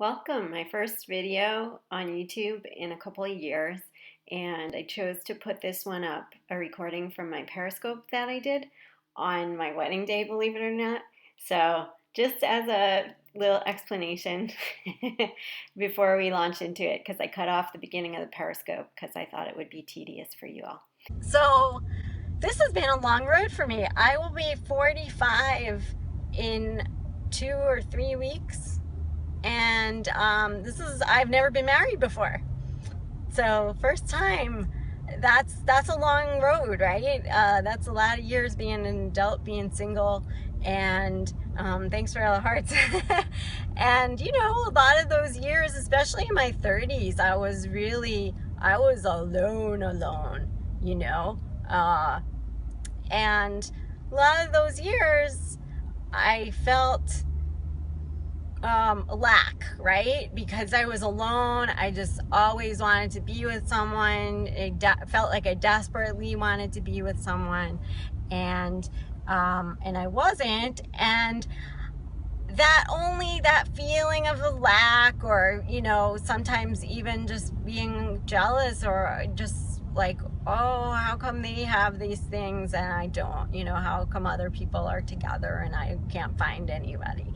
Welcome, my first video on YouTube in a couple of years, and I chose to put this one up, a recording from my periscope that I did on my wedding day, believe it or not. So just as a little explanation before we launch into it, because I cut off the beginning of the periscope because I thought it would be tedious for you all. So this has been a long road for me. I will be 45 in 2 or 3 weeks. And I've never been married before. So first time, that's a long road, right? That's a lot of years being an adult, being single, and thanks for all the hearts. And a lot of those years, especially in my 30s, I was alone, and a lot of those years, I felt lack, right? Because I was alone. I just always wanted to be with someone. Felt like I desperately wanted to be with someone, and I wasn't. And that feeling of the lack, or sometimes even just being jealous, or just like, oh, how come they have these things and I don't? How come other people are together and I can't find anybody?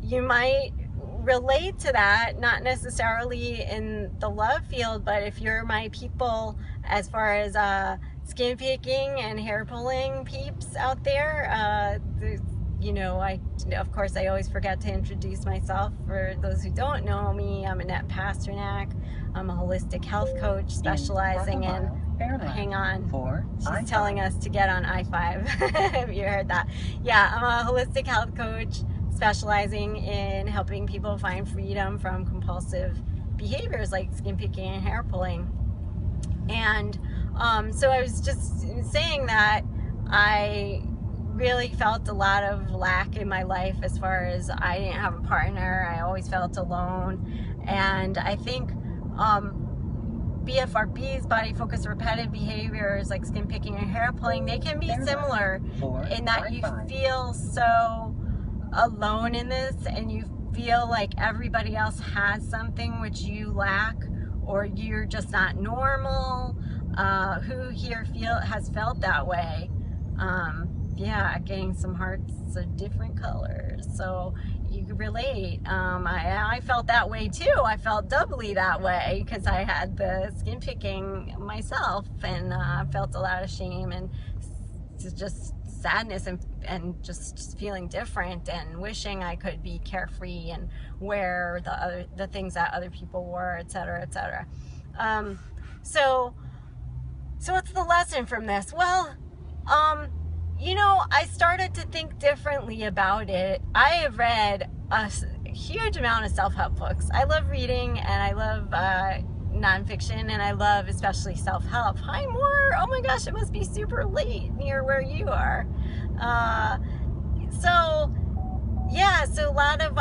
You might relate to that, not necessarily in the love field, but if you're my people as far as skin picking and hair pulling peeps out there, of course, I always forget to introduce myself. For those who don't know me, I'm Annette Pasternak. I'm a holistic health coach specializing in, hang on, she's telling us to get on I-5. Have you heard that? Yeah, I'm a holistic health coach specializing in helping people find freedom from compulsive behaviors like skin picking and hair pulling. And so I was just saying that I really felt a lot of lack in my life as far as I didn't have a partner. I always felt alone. And I think BFRBs, body focused repetitive behaviors like skin picking and hair pulling, they can be similar in that you feel so alone in this, and you feel like everybody else has something which you lack, or you're just not normal. Who here has felt that way? Yeah, getting some hearts of different colors, so you can relate. I felt that way too. I felt doubly that way because I had the skin picking myself, and felt a lot of shame and just sadness, and just feeling different, and wishing I could be carefree and wear the things that other people wore, etc., etc. So what's the lesson from this? Well, I started to think differently about it. I have read a huge amount of self-help books. I love reading, and I love nonfiction, and I love especially self-help. Hi, Moore. Oh my gosh, it must be super late near where you are. So a lot of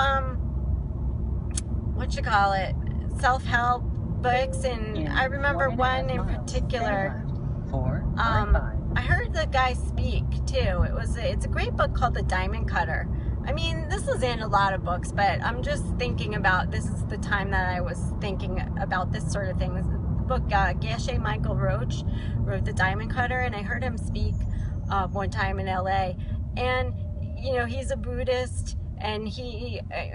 self-help books, and I remember one in particular. I heard the guy speak too. It's a great book called The Diamond Cutter. I mean, this is in a lot of books, but I'm just thinking about, this is the time that I was thinking about this sort of thing. This book, Geshe Michael Roach wrote The Diamond Cutter, and I heard him speak one time in LA. And, he's a Buddhist, and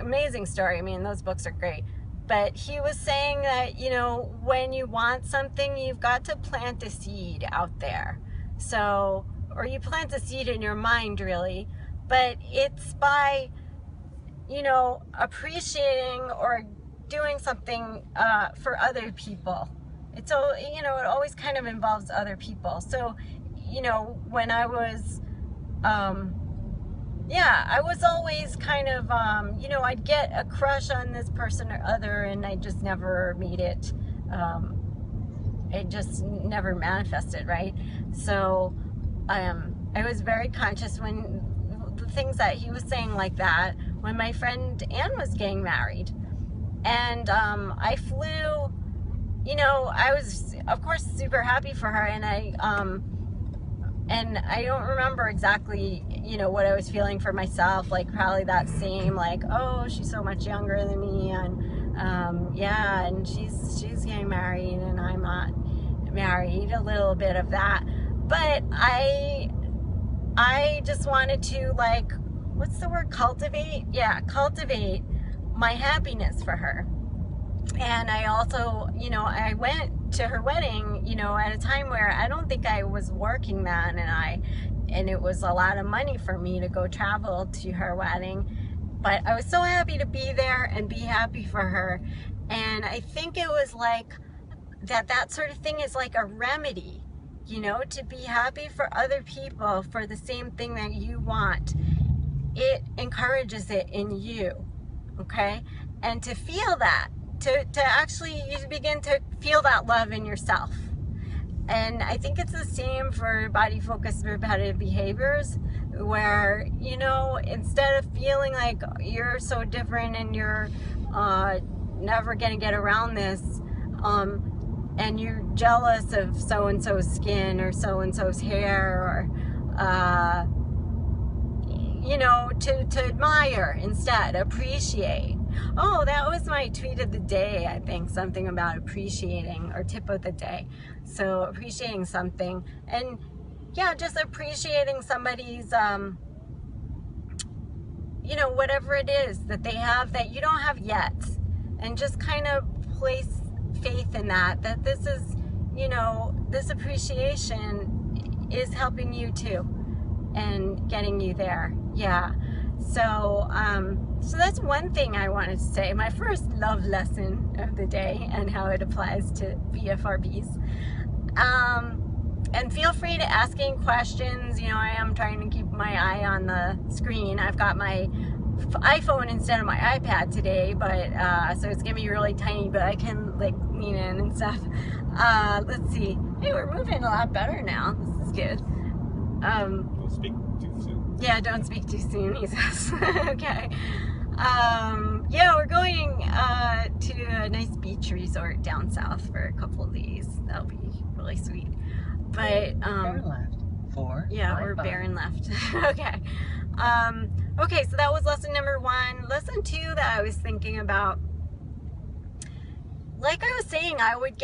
amazing story. I mean, those books are great. But he was saying that, when you want something, you've got to plant a seed out there. So, or you plant a seed in your mind, really. But it's by, appreciating or doing something for other people. It always kind of involves other people. So, when I was, I was always kind of, I'd get a crush on this person or other, and I just never made it. It just never manifested, right? So, I was very conscious when the things that he was saying like that, when my friend Anne was getting married, and I flew, I was of course super happy for her, and I don't remember exactly you know, what I was feeling for myself, like probably that same, like, oh, she's so much younger than me, and yeah, and she's getting married and I'm not married, a little bit of that. But I just wanted to, like, what's the word, cultivate? Yeah, cultivate my happiness for her. And I also, you know, I went to her wedding, you know, at a time where I don't think I was working then, and it was a lot of money for me to go travel to her wedding. But I was so happy to be there and be happy for her. And I think it was like that sort of thing is like a remedy, you know, to be happy for other people for the same thing that you want. It encourages it in you, okay? And to feel that, to actually, you begin to feel that love in yourself. And I think it's the same for body-focused repetitive behaviors, where, you know, instead of feeling like you're so different and you're never gonna get around this, and you're jealous of so-and-so's skin or so-and-so's hair, or you know, to admire instead, appreciate. Oh, that was my tweet of the day, I think, something about appreciating, or tip of the day. So appreciating something, and yeah, just appreciating somebody's, you know, whatever it is that they have that you don't have yet, and just kind of place faith in that this is, you know, this appreciation is helping you too and getting you there. Yeah. So so that's one thing I wanted to say, my first love lesson of the day and how it applies to BFRBs. And feel free to ask any questions. You know, I am trying to keep my eye on the screen. I've got my iPhone instead of my iPad today, but so it's gonna be really tiny, but I can, like, lean in and stuff. Let's see. Hey, we're moving a lot better now. This is good. Don't speak too soon. Yeah, don't speak too soon, he says. Okay. Yeah, we're going to a nice beach resort down south for a couple of days. That'll be really sweet. But bear left. 4. yeah, we're bearing left. Okay. Okay, so that was lesson number 1. Lesson 2 that I was thinking about, like I was saying, I would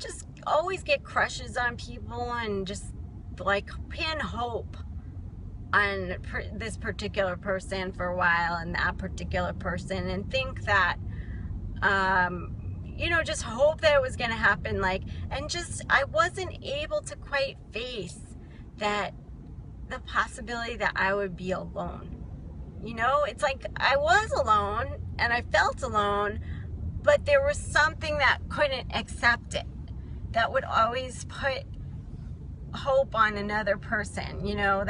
just always get crushes on people and just, like, pin hope on this particular person for a while, and that particular person, and think that, you know, just hope that it was going to happen, like, and just, I wasn't able to quite face that, the possibility that I would be alone. You know, it's like I was alone and I felt alone, but there was something that couldn't accept it, that would always put hope on another person, you know,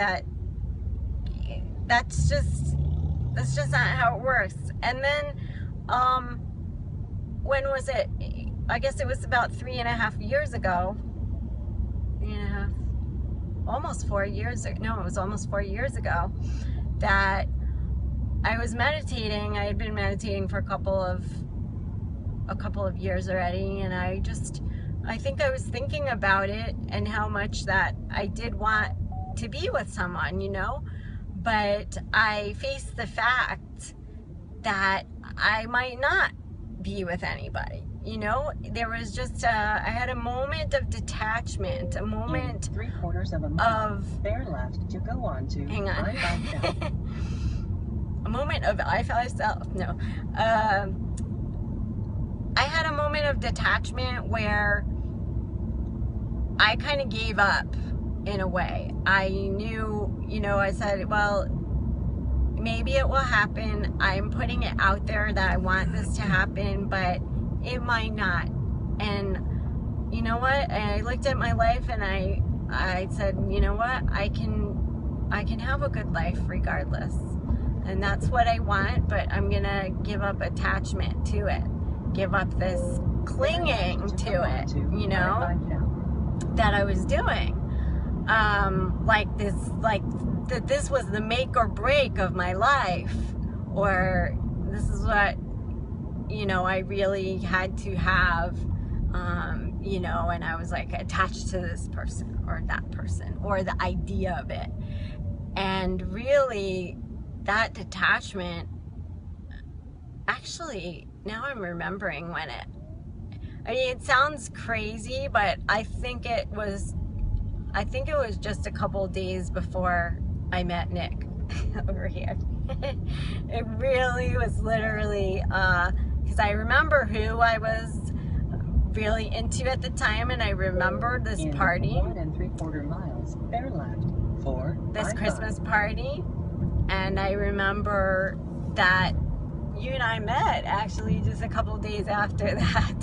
that's just not how it works. And then when was it? I guess it was about 3.5 years ago. 3.5, almost 4 years ago. No, it was almost 4 years ago that I was meditating. I had been meditating for a couple of years already, and I think I was thinking about it and how much that I did want to be with someone, you know, but I faced the fact that I might not be with anybody. You know, there was just I had a moment of detachment, a moment in 3/4 of a mile, bear left to go on to hang on. I-5 a moment of I-5 South. No, I had a moment of detachment where I kind of gave up in a way. I knew, you know, I said, well, maybe it will happen. I'm putting it out there that I want this to happen, but it might not. And you know what? I looked at my life and I said, you know what? I can have a good life regardless. And that's what I want, but I'm gonna give up attachment to it. Give up this clinging to it, you know, that I was doing. Like this was the make or break of my life, or this is what, you know, I really had to have, you know, and I was like attached to this person or that person or the idea of it. And really, that detachment, actually, now I'm remembering when I mean, it sounds crazy, but I think it was just a couple days before I met Nick over here. It really was literally, because I remember who I was really into at the time, and I remember this party. 1 3/4 miles, bear left. 4. This Christmas party, and I remember that you and I met actually just a couple days after that.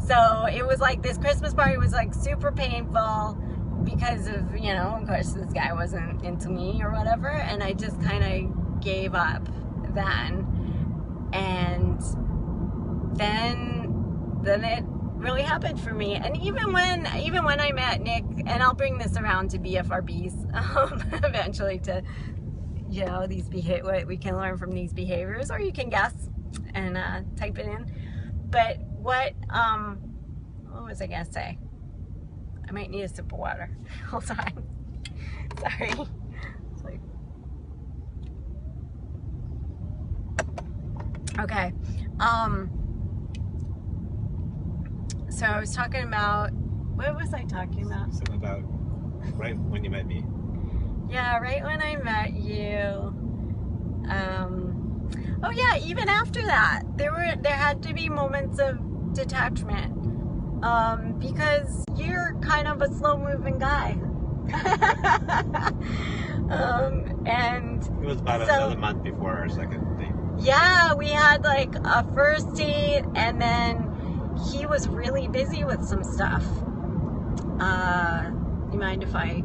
So it was like this Christmas party was like super painful because of, you know, of course this guy wasn't into me or whatever, and I just kind of gave up then. And then it really happened for me. And even when I met Nick, and I'll bring this around to BFRBs eventually, to, you know, what we can learn from these behaviors, or you can guess and type it in. But what was I gonna say? I might need a sip of water. Hold on. Sorry. It's like... Okay. So I was talking about, what was I talking about? Something about right when you met me. Yeah, right when I met you. Oh yeah, even after that, there had to be moments of detachment, because you're kind of a slow-moving guy. And it was about another month before our second date. Yeah, we had like a first date, and then he was really busy with some stuff. You mind if I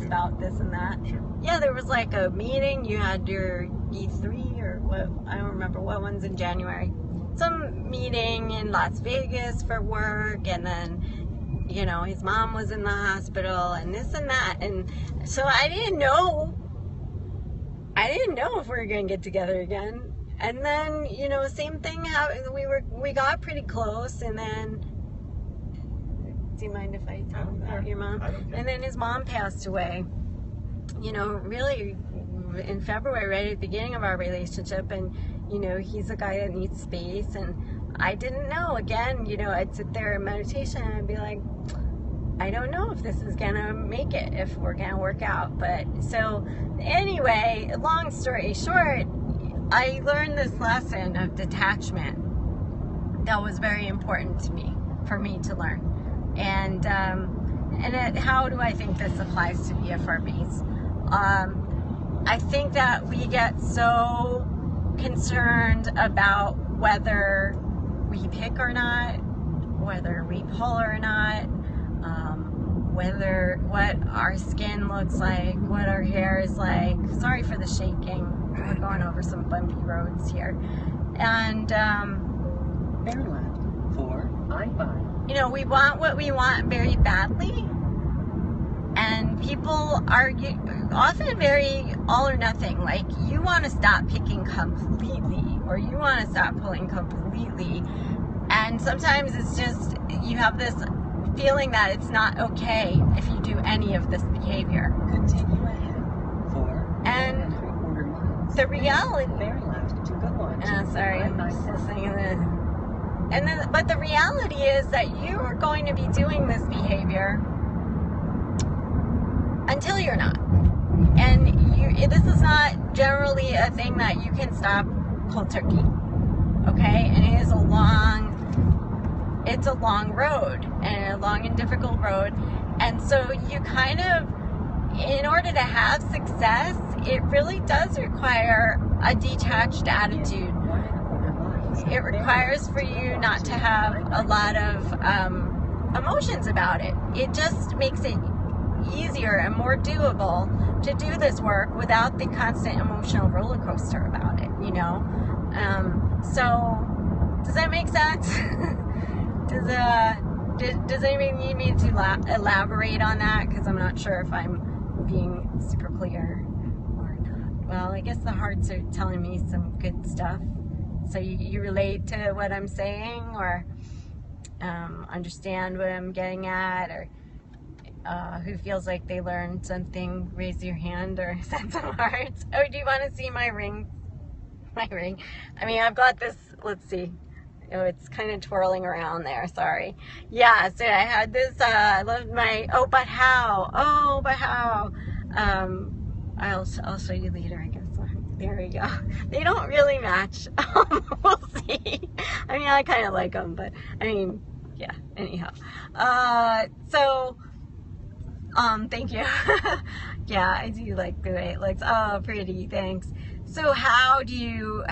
spout this and that? Sure. Yeah, there was like a meeting. You had your E3 or what? I don't remember what one's in January. Some meeting in Las Vegas for work, and then, you know, his mom was in the hospital, and this and that, and so I didn't know if we were gonna get together again. And then, you know, same thing happened. We got pretty close, and then, do you mind if I tell about your mom? And then his mom passed away, you know, really in February, right at the beginning of our relationship. And, you know, he's a guy that needs space, and I didn't know. Again, you know, I'd sit there in meditation and I'd be like, I don't know if this is gonna make it, if we're gonna work out. But so anyway, long story short, I learned this lesson of detachment that was very important to me, for me to learn. And how do I think this applies to BFRBs? I think that we get so concerned about whether we pick or not, whether we pull or not, what our skin looks like, what our hair is like. Sorry for the shaking. We're going over some bumpy roads here. And bear left. 4 I-5. You know, we want what we want very badly, and people are often very all or nothing. Like, you want to stop picking completely, or you want to stop pulling completely, and sometimes it's just, you have this feeling that it's not okay if you do any of this behavior. Continue ahead. 4 and 3/4 miles. The reality. Bear left to go on. Sorry, I'm just saying that. And then, but the reality is that you are going to be doing this behavior until you're not. And this is not generally a thing that you can stop cold turkey. Okay? And it's a long road, and a long and difficult road. And so you kind of, in order to have success, it really does require a detached attitude. It requires for you not to have a lot of emotions about it. It just makes it easier and more doable to do this work without the constant emotional roller coaster about it, you know? So, does that make sense? Does anybody need me to elaborate on that? Because I'm not sure if I'm being super clear or not. Well, I guess the hearts are telling me some good stuff. So you relate to what I'm saying, or understand what I'm getting at, or who feels like they learned something, raise your hand or send some hearts. Oh, do you want to see my ring? My ring. I mean, I've got this, let's see. Oh, it's kind of twirling around there. Sorry. Yeah, so I had this, I love my, oh, but how? Oh, but how? I'll show you later, I guess. There we go. They don't really match. We'll see. I mean, I kind of like them, but I mean, yeah, anyhow. Thank you. Yeah, I do like the way it looks. Oh, pretty, thanks. So how do you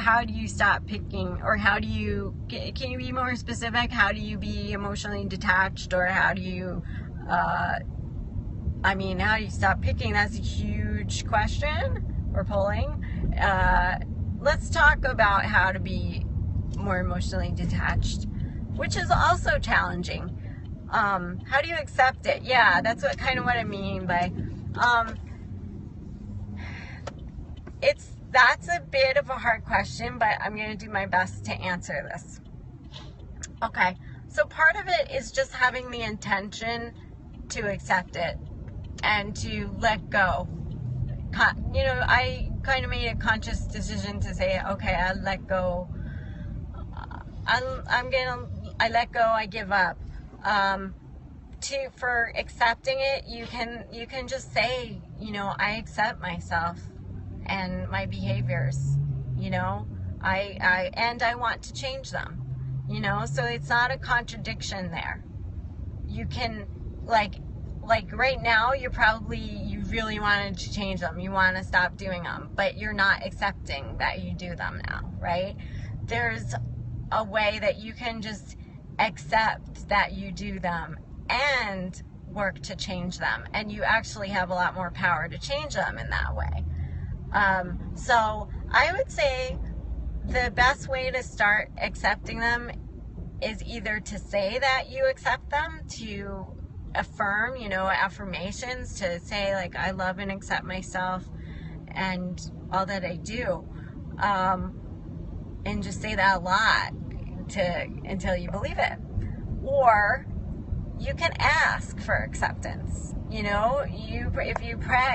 stop picking, or how do you, can you be more specific? How do you be emotionally detached, or how do you, how do you stop picking? That's a huge question we're pulling. Let's talk about how to be more emotionally detached, which is also challenging. How do you accept it? Yeah, that's what I mean by, that's a bit of a hard question, but I'm going to do my best to answer this. Okay, so part of it is just having the intention to accept it and to let go. You know, I kind of made a conscious decision to say, okay, I let go. I let go, I give up. For accepting it, you can just say, you know, I accept myself and my behaviors, you know, I want to change them, you know, so it's not a contradiction there. You can, like right now, you really wanted to change them, you want to stop doing them, but you're not accepting that you do them now, right? There's a way that you can just accept that you do them and work to change them, and you actually have a lot more power to change them in that way. So I would say the best way to start accepting them is either to say that you accept them, to affirm, you know, affirmations, to say like, I love and accept myself and all that I do, and just say that a lot until you believe it. Or you can ask for acceptance. You know, if you pray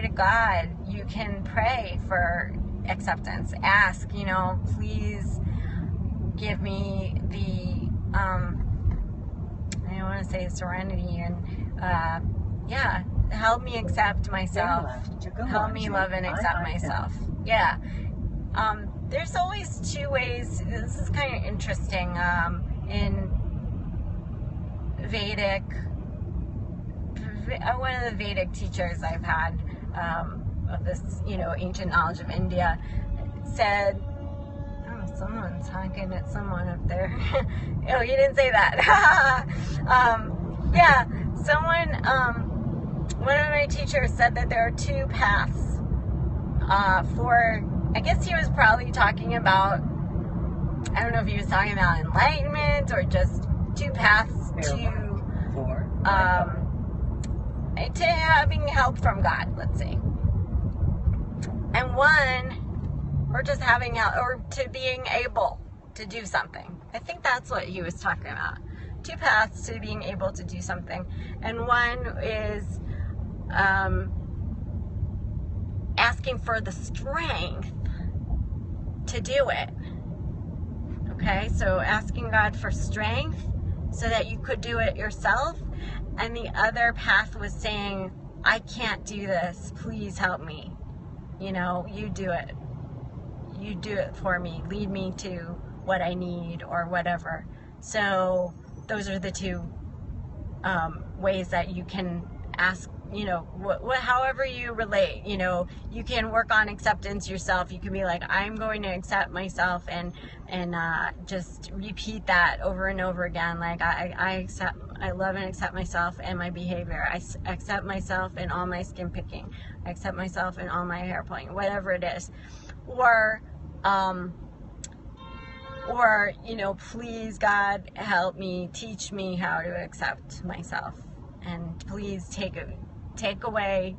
to God, you can pray for acceptance. Ask, you know, please give me the, I want to say serenity, and help me accept myself. Help me love and accept myself. Yeah. There's always two ways. This is kind of interesting. In Vedic, one of the Vedic teachers I've had of this, you know, ancient knowledge of India said, oh, someone's honking at someone up there. Oh, you didn't say that. Yeah, someone, one of my teachers said that there are two paths I guess he was probably talking about, I don't know if he was talking about enlightenment or just two paths to having help from God, let's say. And one, or just having help, or to being able to do something. I think that's what he was talking about. Two paths to being able to do something. And one is asking for the strength to do it. Okay, so asking God for strength so that you could do it yourself. And the other path was saying, I can't do this, please help me. You know, you do it. You do it for me. Lead me to what I need or whatever. So those are the two ways that you can ask, you know, however you relate. You know, you can work on acceptance yourself. You can be like, I'm going to accept myself, and just repeat that over and over again. Like, I love and accept myself and my behavior. I accept myself in all my skin picking. I accept myself in all my hair pulling, whatever it is. Or, you know, please God, help me, teach me how to accept myself. And please take away,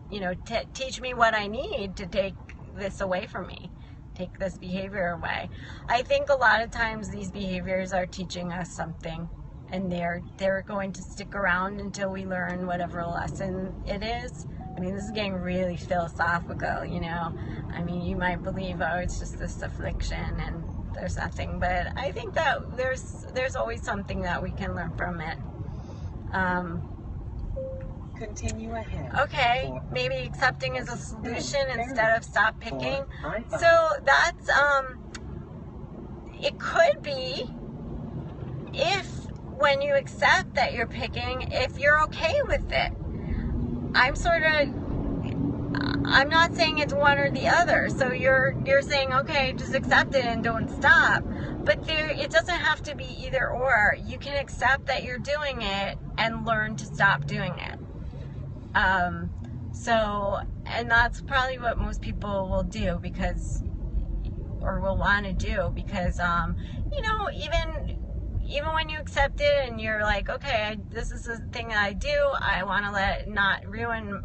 you know, teach me what I need to take this away from me. Take this behavior away. I think a lot of times these behaviors are teaching us something, and they're going to stick around until we learn whatever lesson it is. I mean, this is getting really philosophical, you know. I mean, you might believe, oh, it's just this affliction and there's nothing, but I think that there's always something that we can learn from it. Continue ahead. Okay, maybe accepting is a solution instead of stop picking. So that's, it could be if when you accept that you're picking, if you're okay with it. I'm not saying it's one or the other. So you're saying, okay, just accept it and don't stop. But it doesn't have to be either or. You can accept that you're doing it and learn to stop doing it. And that's probably what most people will do or will want to do because, you know, even when you accept it and you're like, okay, this is the thing that I do, I want to let it not ruin,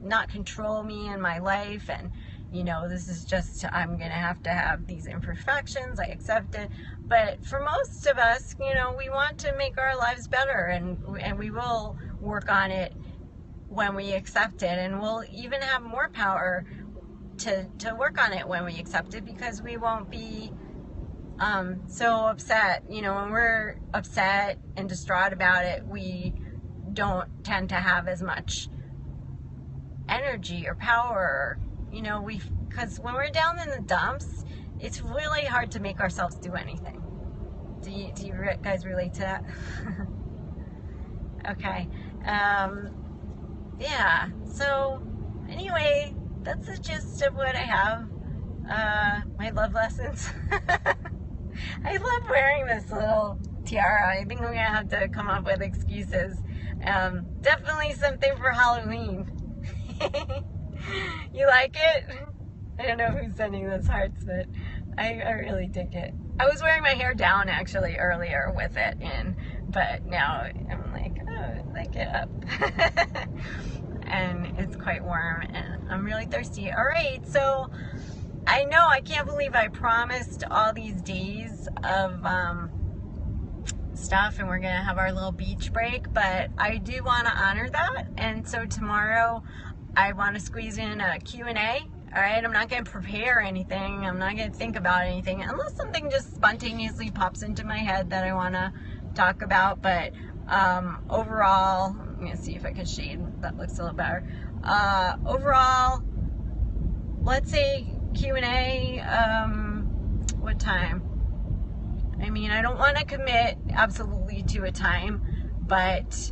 not control me in my life, and, you know, this is just, I'm going to have these imperfections, I accept it. But for most of us, you know, we want to make our lives better, and we will work on it when we accept it, and we'll even have more power to work on it when we accept it, because we won't be so upset. You know, when we're upset and distraught about it, we don't tend to have as much energy or power, you know, because when we're down in the dumps, it's really hard to make ourselves do anything. Do you guys relate to that? Okay. Yeah, so anyway, that's the gist of what I have. My love lessons. I love wearing this little tiara. I think I'm gonna have to come up with excuses. Definitely something for Halloween. You like it? I don't know who's sending those hearts, but I really dig it. I was wearing my hair down actually earlier with it in, but now I'm like, oh, like it up. And it's quite warm and I'm really thirsty. All right, so I know, I can't believe I promised all these days of stuff and we're gonna have our little beach break, but I do want to honor that, and so tomorrow I want to squeeze in a Q&A. All right, I'm not going to prepare anything. I'm not going to think about anything unless something just spontaneously pops into my head that I want to talk about. But overall, I'm going to see if I can shade. That looks a little better. Overall, let's say Q&A, what time? I mean, I don't want to commit absolutely to a time, but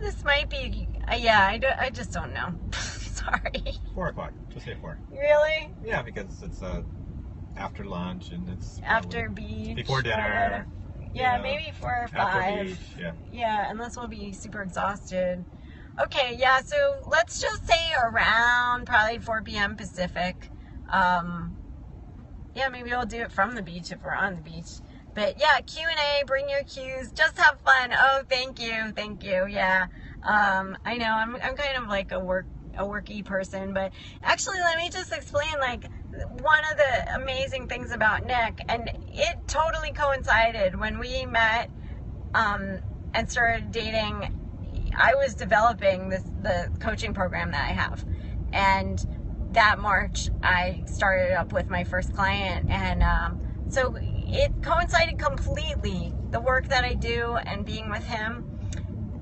this might be, yeah, I just don't know. Sorry. 4 o'clock. Just say 4. Really? Yeah, because it's after lunch and it's after beach. Before dinner. Yeah, maybe 4 or 5. After beach, yeah. Yeah, unless we'll be super exhausted. Okay, yeah, so let's just say around probably 4 p.m. Pacific. Yeah, maybe we'll do it from the beach if we're on the beach. But yeah, Q&A, bring your Q's, just have fun. Oh, thank you, yeah. I know, I'm kind of like a worky person, but actually let me just explain like one of the amazing things about Nick, and it totally coincided when we met and started dating. I was developing the coaching program that I have, and that March I started up with my first client, and so it coincided completely, the work that I do and being with him.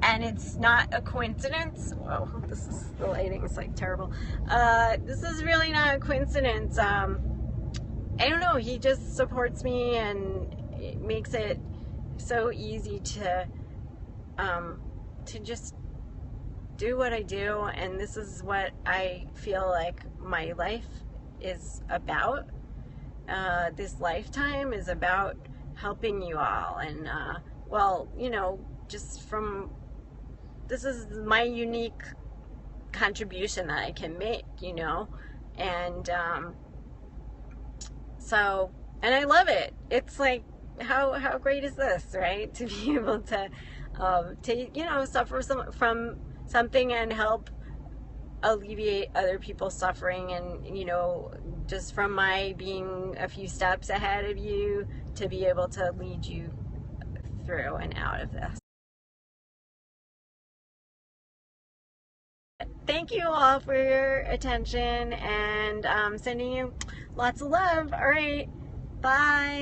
And it's not a coincidence. Whoa, the lighting is like terrible. This is really not a coincidence. I don't know, he just supports me and it makes it so easy to just do what I do, and this is what I feel like my life is about. This lifetime is about helping you all, and well, you know, just from, this is my unique contribution that I can make, you know, and so, and I love it. It's like, how great is this, right? To be able to you know, suffer from something and help alleviate other people's suffering, and, you know, just from my being a few steps ahead of you to be able to lead you through and out of this. Thank you all for your attention, and sending you lots of love. All right, bye.